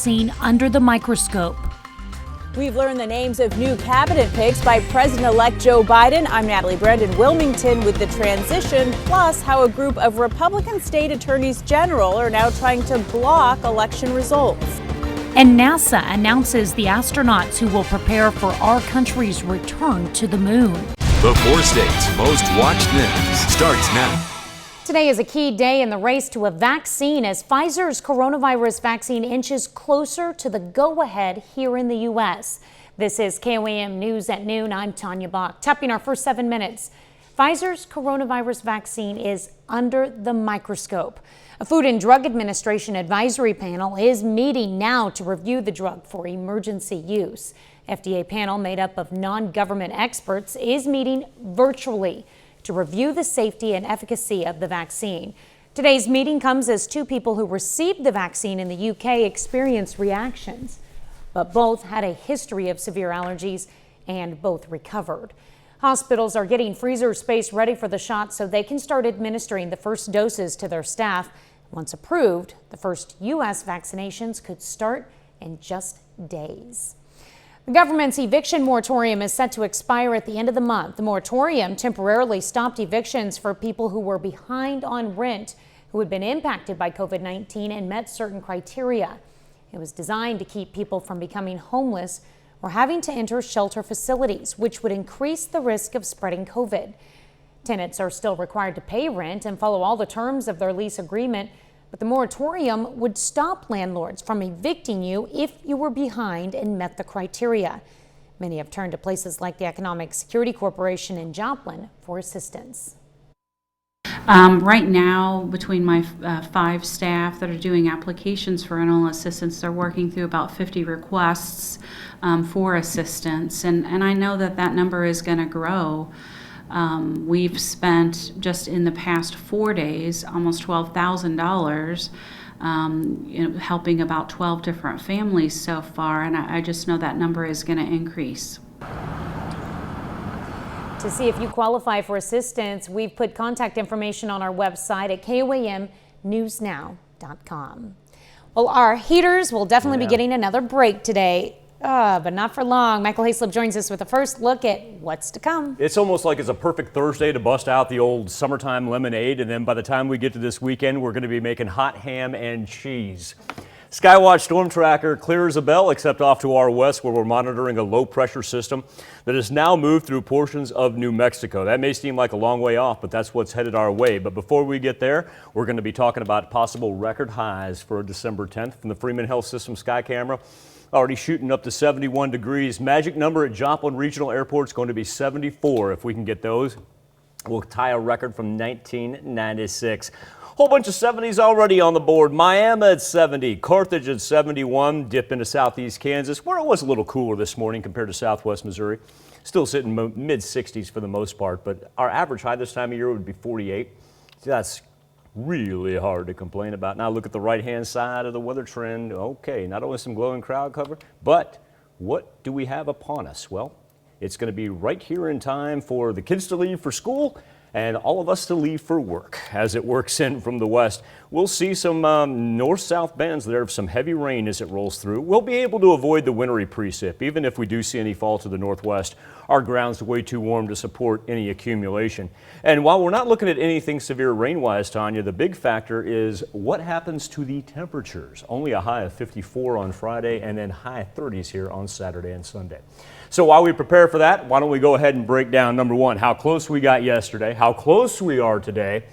Seen under the microscope. We've learned the names of new cabinet picks by President-elect Joe Biden. I'm Natalie Brandon Wilmington with the transition, plus how a group of Republican state attorneys general are now trying to block election results. And NASA announces the astronauts who will prepare for our country's return to the moon. The 4 states' most watched news starts now. Today is a key day in the race to a vaccine as Pfizer's coronavirus vaccine inches closer to the go-ahead here in the U.S. This is KOAM News at noon. I'm Tanya Bach. Tapping our first 7 minutes. Pfizer's coronavirus vaccine is under the microscope. A Food and Drug Administration advisory panel is meeting now to review the drug for emergency use. FDA panel made up of non-government experts is meeting virtually to review the safety and efficacy of the vaccine. Today's meeting comes as 2 people who received the vaccine in the UK experienced reactions, but both had a history of severe allergies and both recovered. Hospitals are getting freezer space ready for the shot so they can start administering the first doses to their staff. Once approved, the first U.S. vaccinations could start in just days. The government's eviction moratorium is set to expire at the end of the month. The moratorium temporarily stopped evictions for people who were behind on rent, who had been impacted by COVID-19 and met certain criteria. It was designed to keep people from becoming homeless or having to enter shelter facilities, which would increase the risk of spreading COVID. Tenants are still required to pay rent and follow all the terms of their lease agreement, but the moratorium would stop landlords from evicting you if you were behind and met the criteria. Many have turned to places like the Economic Security Corporation in Joplin for assistance. Right now, between my 5 staff that are doing applications for rental assistance, they're working through about 50 requests for assistance, and I know that that number is going to grow. We've spent just in the past 4 days almost $12,000 helping about 12 different families so far, and I just know that number is going to increase. To see if you qualify for assistance, we've put contact information on our website at KOAMnewsnow.com. Well, our heaters will definitely be getting another break today. But not for long. Michael Hayslip joins us with a first look at what's to come. It's almost like it's a perfect Thursday to bust out the old summertime lemonade, and then by the time we get to this weekend, we're going to be making hot ham and cheese. Skywatch storm tracker clear as a bell, except off to our west where we're monitoring a low pressure system that has now moved through portions of New Mexico. That may seem like a long way off, but that's what's headed our way. But before we get there, we're going to be talking about possible record highs for December 10th from the Freeman Health System sky camera. Already shooting up to 71 degrees. Magic number at Joplin Regional Airport is going to be 74. If we can get those, we'll tie a record from 1996. Whole bunch of 70s already on the board. Miami at 70, Carthage at 71, dip into southeast Kansas, where it was a little cooler this morning compared to southwest Missouri. Still sitting mid 60s for the most part, but our average high this time of year would be 48. That's really hard to complain about. Now look at the right-hand side of the weather trend. Okay, not only some glowing cloud cover, but what do we have upon us? Well, it's going to be right here in time for the kids to leave for school and all of us to leave for work. As it works in from the west, we'll see some north-south bands there of some heavy rain as it rolls through. We'll be able to avoid the wintry precip, even if we do see any fall to the northwest. Our ground's way too warm to support any accumulation. And while we're not looking at anything severe rain-wise, Tanya, the big factor is what happens to the temperatures. Only a high of 54 on Friday and then high 30s here on Saturday and Sunday. So while we prepare for that, why don't we go ahead and break down, number one, how close we got yesterday, how close we are today,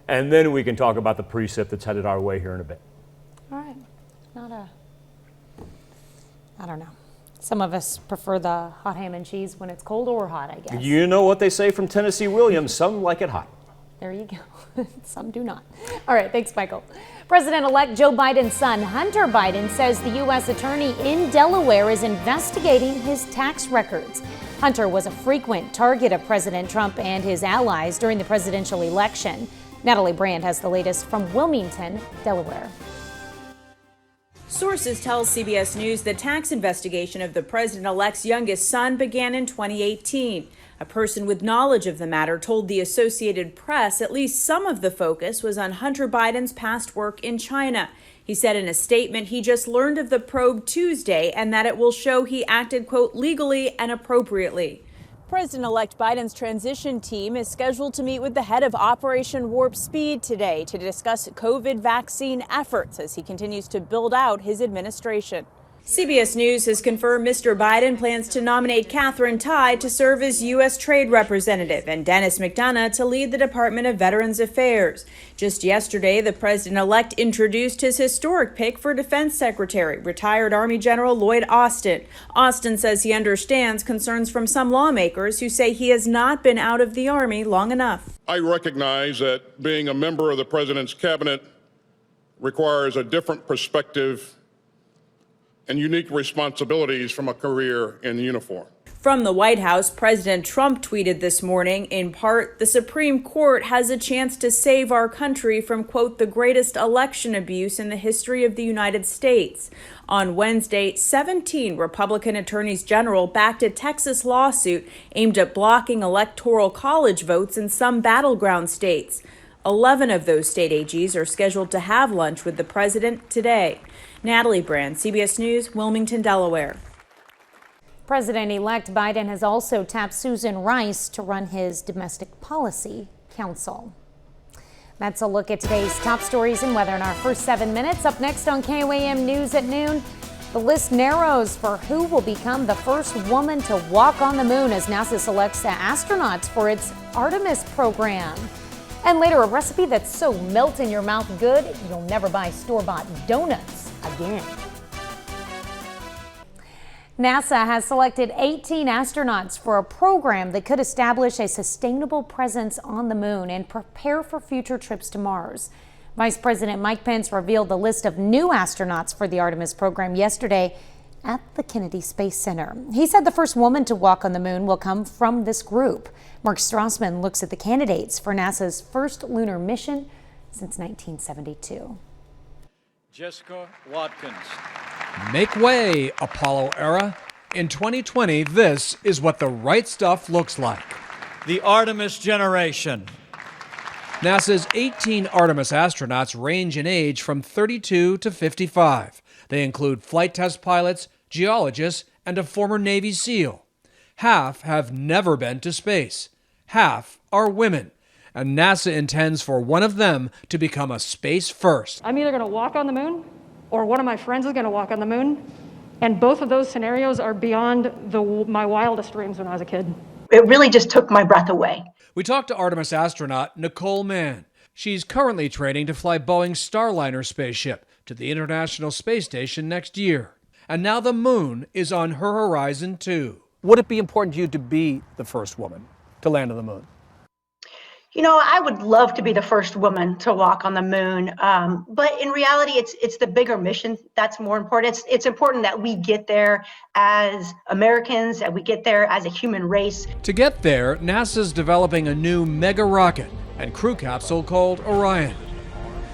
and then we can talk about the precip that's headed our way here in a bit. All right. I don't know. Some of us prefer the hot ham and cheese when it's cold or hot, I guess. You know what they say from Tennessee Williams, some like it hot. There you go. Some do not. All right, thanks, Michael. President-elect Joe Biden's son, Hunter Biden, says the U.S. attorney in Delaware is investigating his tax records. Hunter was a frequent target of President Trump and his allies during the presidential election. Natalie Brand has the latest from Wilmington, Delaware. Sources tell CBS News the tax investigation of the president-elect's youngest son began in 2018. A person with knowledge of the matter told the Associated Press at least some of the focus was on Hunter Biden's past work in China. He said in a statement he just learned of the probe Tuesday and that it will show he acted, quote, legally and appropriately. President-elect Biden's transition team is scheduled to meet with the head of Operation Warp Speed today to discuss COVID vaccine efforts as he continues to build out his administration. CBS News has confirmed Mr. Biden plans to nominate Katherine Tai to serve as U.S. Trade Representative and Dennis McDonough to lead the Department of Veterans Affairs. Just yesterday, the president-elect introduced his historic pick for Defense Secretary, retired Army General Lloyd Austin. Austin says he understands concerns from some lawmakers who say he has not been out of the Army long enough. I recognize that being a member of the president's cabinet requires a different perspective and unique responsibilities from a career in uniform. From the White House, President Trump tweeted this morning, in part, the Supreme Court has a chance to save our country from, quote, the greatest election abuse in the history of the United States. On Wednesday, 17 Republican attorneys general backed a Texas lawsuit aimed at blocking electoral college votes in some battleground states. 11 of those state AGs are scheduled to have lunch with the president today. Natalie Brand, CBS News, Wilmington, Delaware. President-elect Biden has also tapped Susan Rice to run his Domestic Policy Council. That's a look at today's top stories and weather in our first 7 minutes. Up next on KOAM News at noon, the list narrows for who will become the first woman to walk on the moon as NASA selects astronauts for its Artemis program. And later, a recipe that's so melt in your mouth good, you'll never buy store-bought donuts again. NASA has selected 18 astronauts for a program that could establish a sustainable presence on the moon and prepare for future trips to Mars. Vice President Mike Pence revealed the list of new astronauts for the Artemis program yesterday at the Kennedy Space Center. He said the first woman to walk on the moon will come from this group. Mark Strassman looks at the candidates for NASA's first lunar mission since 1972. Jessica Watkins. Make way, Apollo era. In 2020, this is what the right stuff looks like. The Artemis Generation. NASA's 18 Artemis astronauts range in age from 32 to 55. They include flight test pilots, geologists, and a former Navy SEAL. Half have never been to space. Half are women. And NASA intends for one of them to become a space first. I'm either going to walk on the moon or one of my friends is going to walk on the moon. And both of those scenarios are beyond my wildest dreams when I was a kid. It really just took my breath away. We talked to Artemis astronaut Nicole Mann. She's currently training to fly Boeing's Starliner spaceship to the International Space Station next year. And now the moon is on her horizon too. Would it be important to you to be the first woman to land on the moon? You know, I would love to be the first woman to walk on the moon, but in reality, it's the bigger mission that's more important. It's important that we get there as Americans, that we get there as a human race. To get there, NASA's developing a new mega rocket and crew capsule called Orion.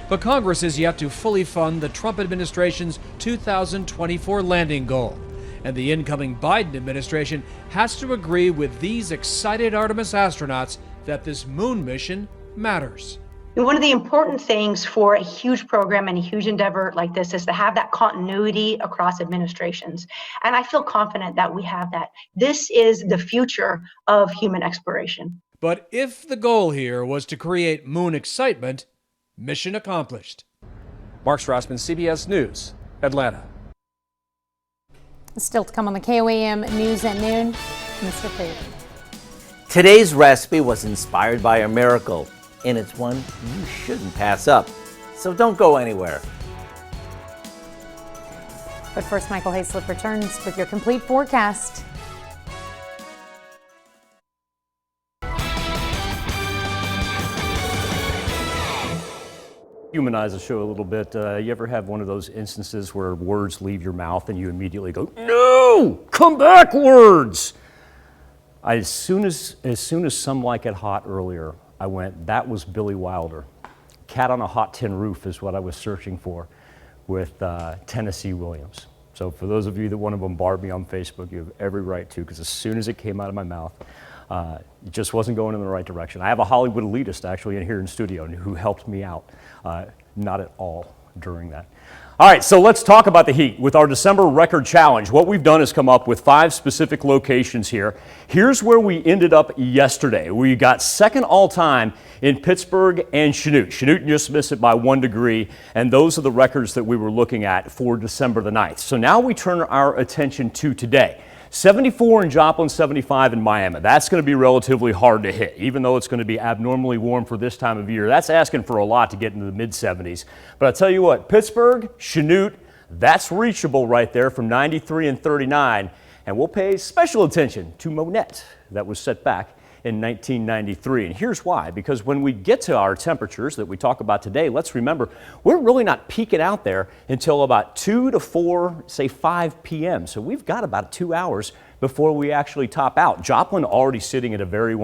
But Congress is yet to fully fund the Trump administration's 2024 landing goal. And the incoming Biden administration has to agree with these excited Artemis astronauts that this moon mission matters. One of the important things for a huge program and a huge endeavor like this is to have that continuity across administrations. And I feel confident that we have that. This is the future of human exploration. But if the goal here was to create moon excitement, mission accomplished. Mark Strassman, CBS News, Atlanta. Still to come on the KOAM News at noon, Mr. Food. Today's recipe was inspired by a miracle, and it's one you shouldn't pass up. So don't go anywhere. But first, Michael Hayslip returns with your complete forecast. Humanize the show a little bit. You ever have one of those instances where words leave your mouth and you immediately go, "No, come back, words!" As soon as Some Like It Hot earlier, I went, that was Billy Wilder. Cat on a Hot Tin Roof is what I was searching for with Tennessee Williams. So for those of you that want to bombard me on Facebook, you have every right to, because as soon as it came out of my mouth, it just wasn't going in the right direction. I have a Hollywood elitist actually in here in studio who helped me out. Not at all during that. All right, so let's talk about the heat. With our December record challenge, what we've done is come up with 5 specific locations here. Here's where we ended up yesterday. We got second all-time in Pittsburgh and Chanute. Chanute just missed it by 1 degree, and those are the records that we were looking at for December the 9th. So now we turn our attention to today. 74 in Joplin, 75 in Miami. That's going to be relatively hard to hit, even though it's going to be abnormally warm for this time of year. That's asking for a lot to get into the mid-70s. But I'll tell you what, Pittsburgh, Chanute, that's reachable right there from 93 and 39. And we'll pay special attention to Monette that was set back in 1993. And here's why, because when we get to our temperatures that we talk about today, let's remember, we're really not peaking out there until about 2 to 4, say 5 p.m. So we've got about 2 hours before we actually top out. Joplin already sitting at a very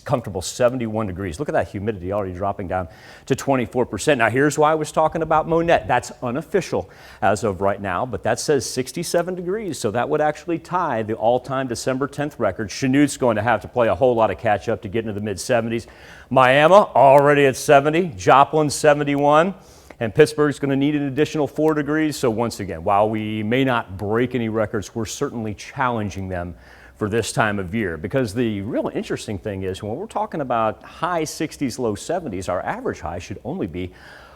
comfortable 71 degrees. Look at that humidity already dropping down to 24%. Now here's why I was talking about Monette. That's unofficial as of right now, but that says 67 degrees. So that would actually tie the all-time December 10th record. Chanute's going to have to play a whole lot of catch up to get into the mid-70s. Miami already at 70, Joplin 71. And Pittsburgh's going to need an additional 4 degrees. So once again, while we may not break any records, we're certainly challenging them for this time of year. Because the real interesting thing is when we're talking about high 60s, low 70s, our average high should only be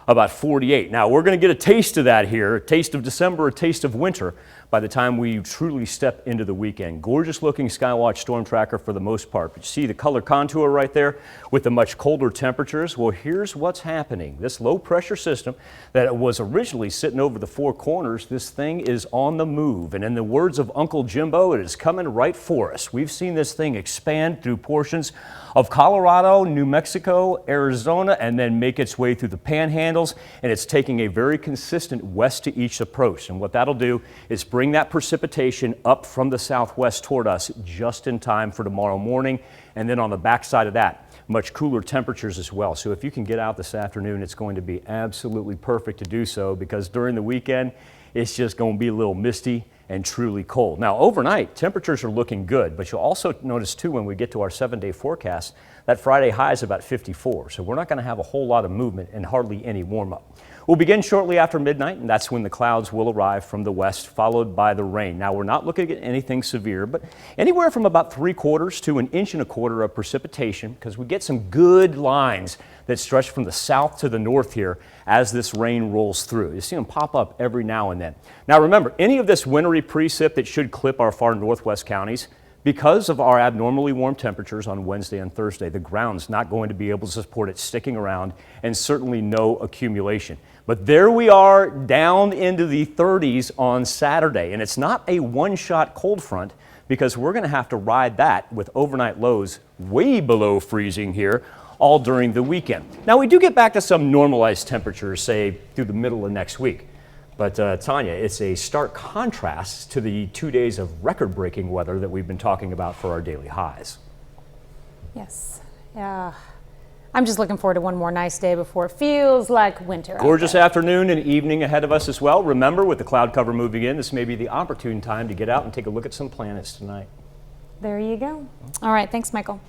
about 48. Now we're going to get a taste of that here, a taste of December, a taste of winter by the time we truly step into the weekend. Gorgeous looking Skywatch storm tracker for the most part. But you see the color contour right there with the much colder temperatures? Well, here's what's happening. This low pressure system that was originally sitting over the 4 corners, this thing is on the move. And in the words of Uncle Jimbo, it is coming right for us. We've seen this thing expand through portions of Colorado, New Mexico, Arizona, and then make its way through the panhandles. And it's taking a very consistent west to east approach. And what that'll do is bring that precipitation up from the southwest toward us just in time for tomorrow morning. And then on the backside of that, much cooler temperatures as well. So if you can get out this afternoon, it's going to be absolutely perfect to do so, because during the weekend, it's just going to be a little misty and truly cold. Now overnight, temperatures are looking good, but you'll also notice too when we get to our 7-day forecast, that Friday high is about 54. So we're not going to have a whole lot of movement and hardly any warm up. We'll begin shortly after midnight, and that's when the clouds will arrive from the west, followed by the rain. Now we're not looking at anything severe, but anywhere from about 3/4 to 1.25 inches of precipitation, because we get some good lines that stretch from the south to the north here as this rain rolls through. You see them pop up every now and then. Now remember, any of this wintry precip that should clip our far northwest counties, because of our abnormally warm temperatures on Wednesday and Thursday, the ground's not going to be able to support it sticking around, and certainly no accumulation. But there we are down into the 30s on Saturday, and it's not a one-shot cold front, because we're going to have to ride that with overnight lows way below freezing here all during the weekend. Now we do get back to some normalized temperatures, say through the middle of next week. But Tanya, it's a stark contrast to the 2 days of record-breaking weather that we've been talking about for our daily highs. Yes. I'm just looking forward to one more nice day before it feels like winter. Gorgeous afternoon and evening ahead of us as well. Remember, with the cloud cover moving in, this may be the opportune time to get out and take a look at some planets tonight. There you go. All right, thanks, Michael.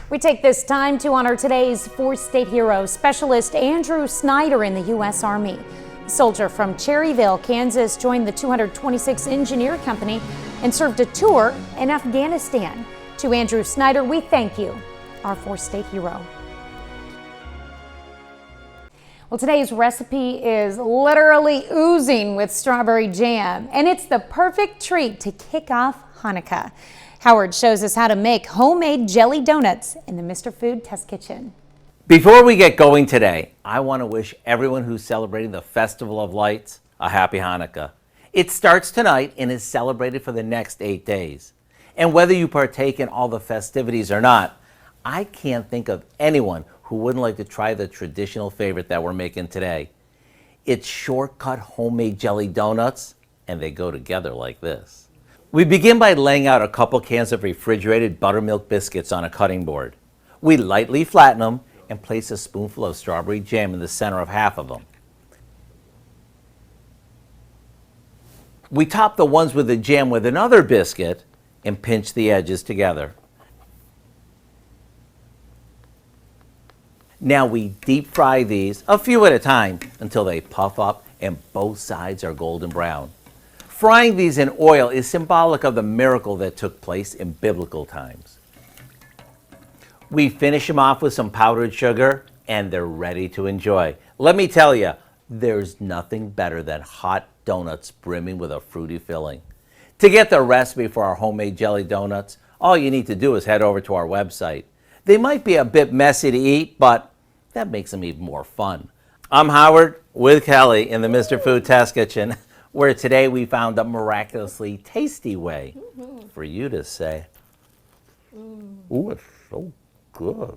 We take this time to honor today's 4-state hero, Specialist Andrew Snyder in the U.S. Army. The soldier from Cherryville, Kansas, joined the 226 Engineer Company and served a tour in Afghanistan. To Andrew Snyder, we thank you, our 4-state hero. Well, today's recipe is literally oozing with strawberry jam, and it's the perfect treat to kick off Hanukkah. Howard shows us how to make homemade jelly donuts in the Mr. Food Test Kitchen. Before we get going today, I want to wish everyone who's celebrating the Festival of Lights a happy Hanukkah. It starts tonight and is celebrated for the next 8 days. And whether you partake in all the festivities or not, I can't think of anyone who wouldn't like to try the traditional favorite that we're making today. It's shortcut homemade jelly donuts, and they go together like this. We begin by laying out a couple cans of refrigerated buttermilk biscuits on a cutting board. We lightly flatten them and place a spoonful of strawberry jam in the center of half of them. We top the ones with the jam with another biscuit and pinch the edges together. Now we deep fry these a few at a time until they puff up and both sides are golden brown. Frying these in oil is symbolic of the miracle that took place in biblical times. We finish them off with some powdered sugar, and they're ready to enjoy. Let me tell you, there's nothing better than hot donuts brimming with a fruity filling. To get the recipe for our homemade jelly donuts, all you need to do is head over to our website. They might be a bit messy to eat, but that makes them even more fun. I'm Howard with Kelly in the Mr. Food Test Kitchen, where today we found a miraculously tasty way for you to say, ooh, it's so good.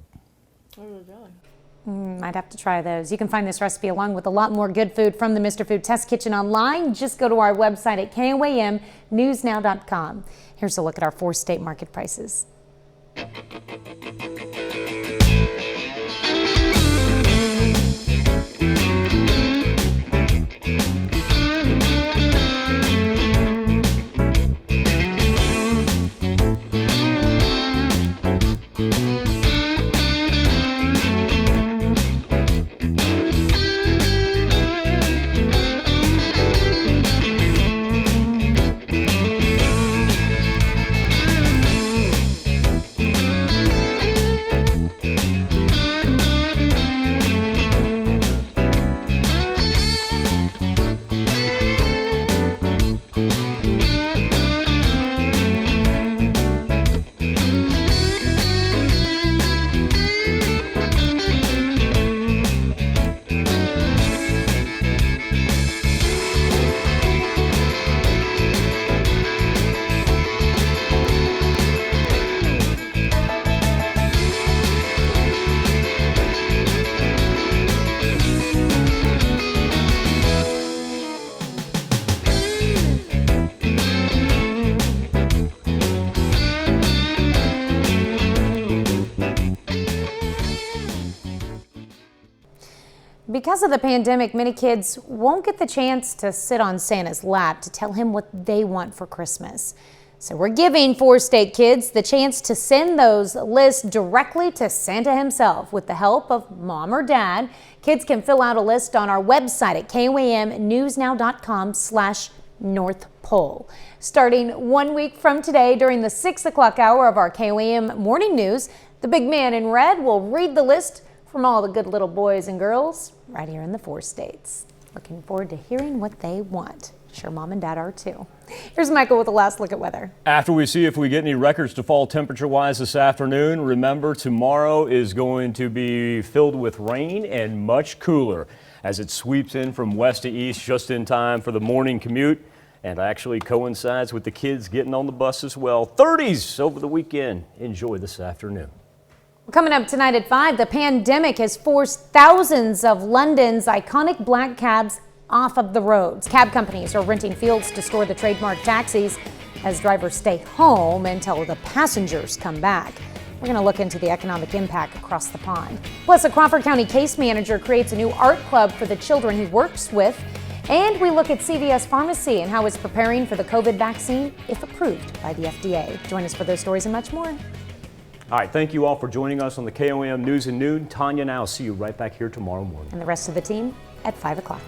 I'd have to try those. You can find this recipe along with a lot more good food from the Mr. Food Test Kitchen online. Just go to our website at KOAMnewsnow.com. Here's a look at our 4-state market prices. Because of the pandemic, many kids won't get the chance to sit on Santa's lap to tell him what they want for Christmas. So we're giving 4-state kids the chance to send those lists directly to Santa himself with the help of mom or dad. Kids can fill out a list on our website at KOAMnewsnow.com/North Pole. Starting 1 week from today during the 6 o'clock hour of our KOAM morning news, the big man in red will read the list from all the good little boys and girls right here in the 4 states. Looking forward to hearing what they want. Sure, mom and dad are too. Here's Michael with the last look at weather. After we see if we get any records to fall temperature-wise this afternoon, remember tomorrow is going to be filled with rain and much cooler as it sweeps in from west to east just in time for the morning commute and actually coincides with the kids getting on the bus as well. 30s over the weekend. Enjoy this afternoon. Coming up tonight at 5, the pandemic has forced thousands of London's iconic black cabs off of the roads. Cab companies are renting fields to store the trademark taxis as drivers stay home until the passengers come back. We're going to look into the economic impact across the pond. Plus, a Crawford County case manager creates a new art club for the children he works with. And we look at CVS Pharmacy and how it's preparing for the COVID vaccine if approved by the FDA. Join us for those stories and much more. All right, thank you all for joining us on the KOAM News and Noon. Tanya and I will see you right back here tomorrow morning. And the rest of the team at 5 o'clock.